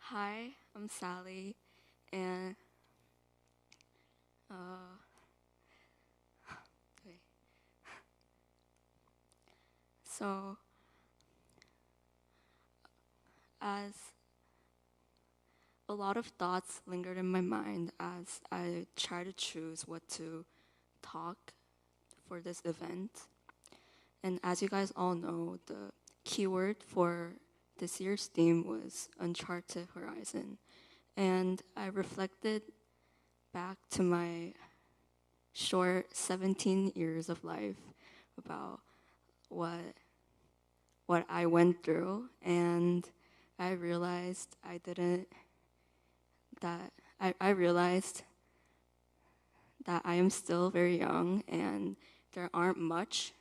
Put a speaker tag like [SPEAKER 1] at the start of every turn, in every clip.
[SPEAKER 1] Hi, I'm Sally, and uh, okay. So as a lot of thoughts lingered in my mind as I try to choose what to talk for this event, and as you guys all know, the keyword for this year's theme was Uncharted Horizon, and I reflected back to my short 17 years of life about what what I went through, and I realized I didn't that I realized that I am still very young and there aren't much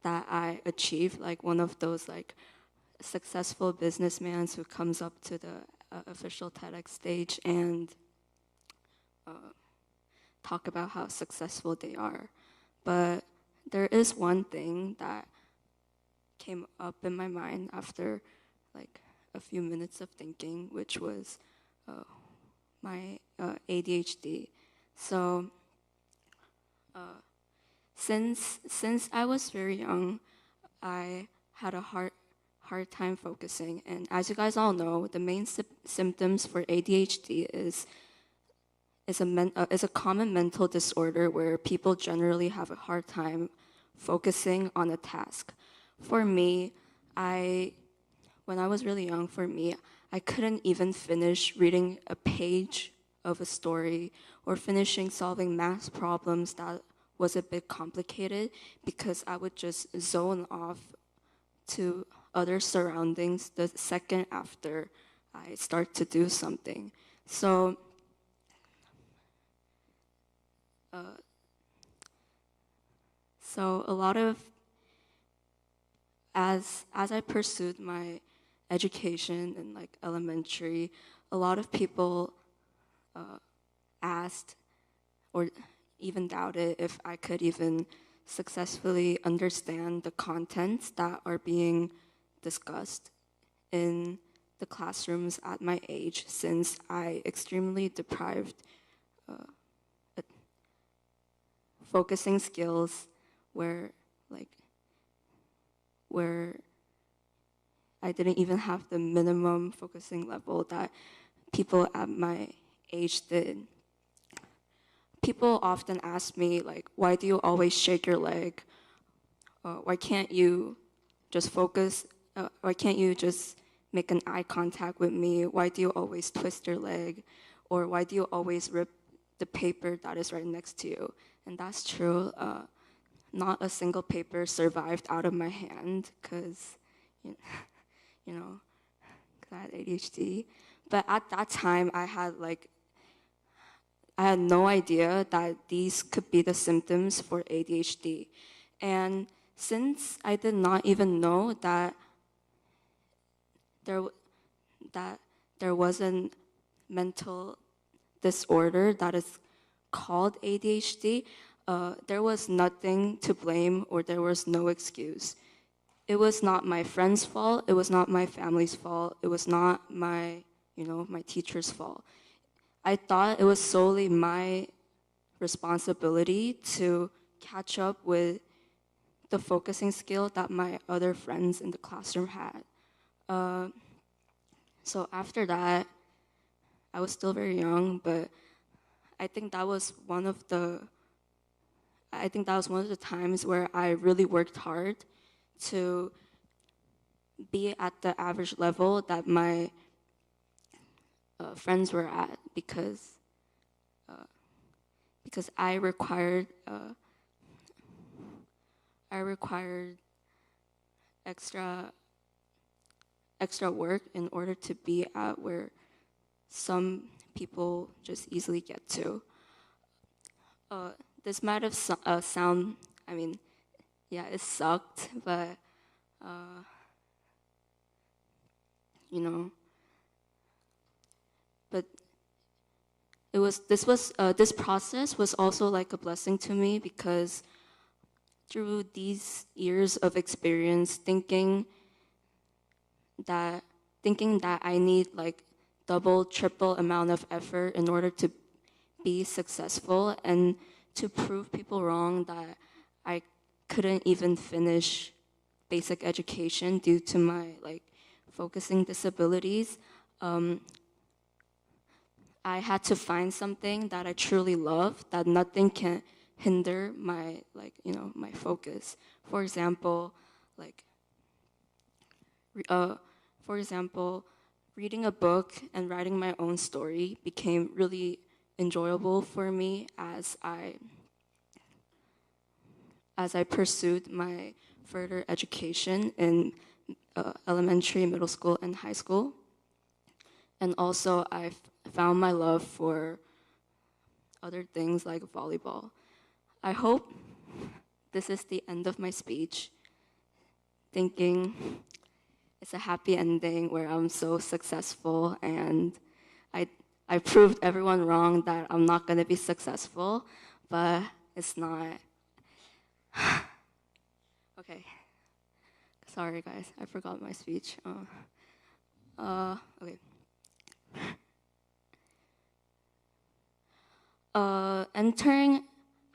[SPEAKER 1] that I achieved, like one of those like successful businessmen who comes up to the official TEDx stage and talk about how successful they are. But there is one thing that came up in my mind after like a few minutes of thinking, which was uh, my ADHD. So since I was very young, I had a hard time focusing. And as you guys all know, the main symptoms for ADHD is a common mental disorder where people generally have a hard time focusing on a task. For me, I when I was really young, for me, I couldn't even finish reading a page of a story or finishing solving math problems that was a bit complicated because I would just zone off to other surroundings the second after I start to do something. So, so a lot of as I pursued my education in like elementary, a lot of people asked or even doubted if I could even successfully understand the contents that are being discussed in the classrooms at my age, since I extremely deprived focusing skills where like where I didn't even have the minimum focusing level that people at my age did. People often ask me like, why do you always shake your leg? Why can't you just focus? Why can't you just make an eye contact with me? Why do you always twist your leg? Or why do you always rip the paper that is right next to you? And that's true. Not a single paper survived out of my hand because, you you know, 'cause I had ADHD. But at that time, I had no idea that these could be the symptoms for ADHD. And since I did not even know there that there was a mental disorder that is called ADHD, there was nothing to blame or there was no excuse. It was not my friend's fault. It was not my family's fault. It was not my teacher's fault. I thought it was solely my responsibility to catch up with the focusing skill that my other friends in the classroom had. Uh, so after that, I was still very young, but I think that was one of the I think that was one of the times where I really worked hard to be at the average level that my friends were at because I required extra extra work in order to be at where some people just easily get to. Uh, this might have sound, I mean, yeah, it sucked, but you know, but this process was also like a blessing to me because through these years of experience, thinking that I need like double, triple amount of effort in order to be successful and to prove people wrong that I couldn't even finish basic education due to my focusing disabilities. I had to find something that I truly love, that nothing can hinder my my focus. For example, for example, reading a book and writing my own story became really enjoyable for me as I pursued my further education in elementary, middle school, and high school. And also, I found my love for other things like volleyball. I hope this is the end of my speech, thinking it's a happy ending where I'm so successful and I proved everyone wrong that I'm not going to be successful, but it's not. Okay. Sorry, guys. I forgot my speech. Okay.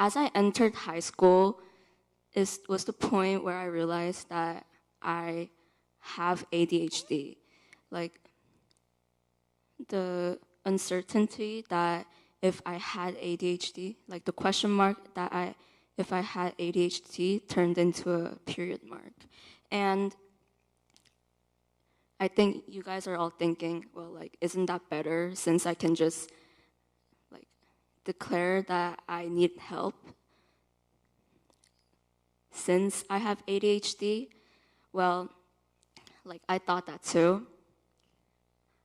[SPEAKER 1] As I entered high school, was the point where I realized that I have ADHD. Like, the uncertainty that if I had ADHD, like the question mark that if I had ADHD turned into a period mark. And I think you guys are all thinking, well, isn't that better since I can just declare that I need help since I have ADHD? Well, I thought that too.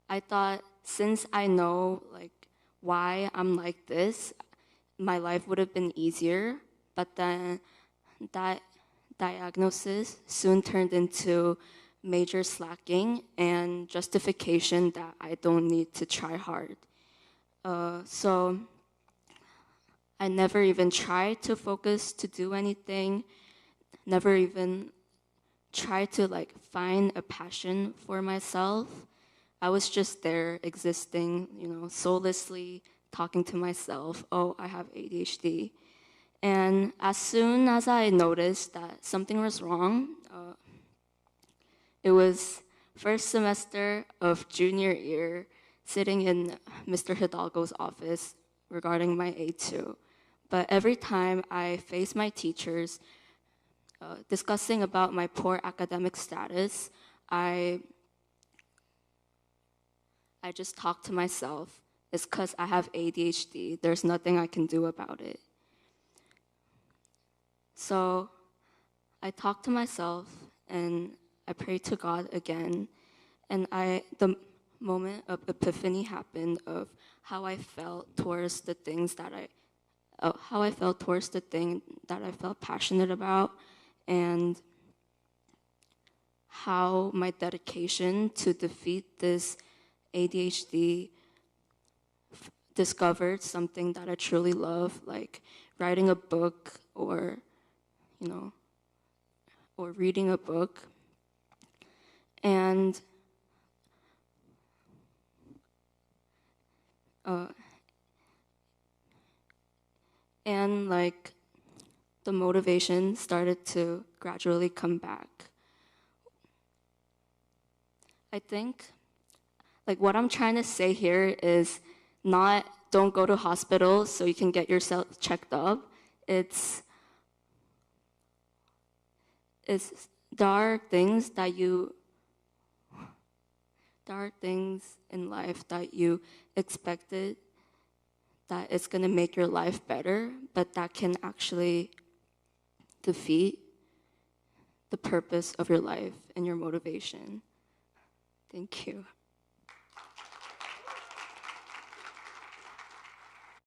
[SPEAKER 1] I thought since I know why I'm like this, my life would have been easier. But then that diagnosis soon turned into major slacking and justification that I don't need to try hard. So I never even tried to focus to do anything, never even tried to find a passion for myself. I was just there existing, soullessly talking to myself, oh, I have ADHD. And as soon as I noticed that something was wrong, it was first semester of junior year, sitting in Mr. Hidalgo's office regarding my A2. But every time I faced my teachers discussing about my poor academic status, I just talked to myself. It's because I have ADHD. There's nothing I can do about it. So I talked to myself and I prayed to God again. And the moment of epiphany happened of how I felt towards the things that how I felt towards the thing that I felt passionate about, and how my dedication to defeat this ADHD discovered something that I truly love, like writing a book or reading a book. And the motivation started to gradually come back. I think what I'm trying to say here is not don't go to hospital so you can get yourself checked up. There are things in life that you expected that it's going to make your life better, but that can actually defeat the purpose of your life and your motivation. Thank you.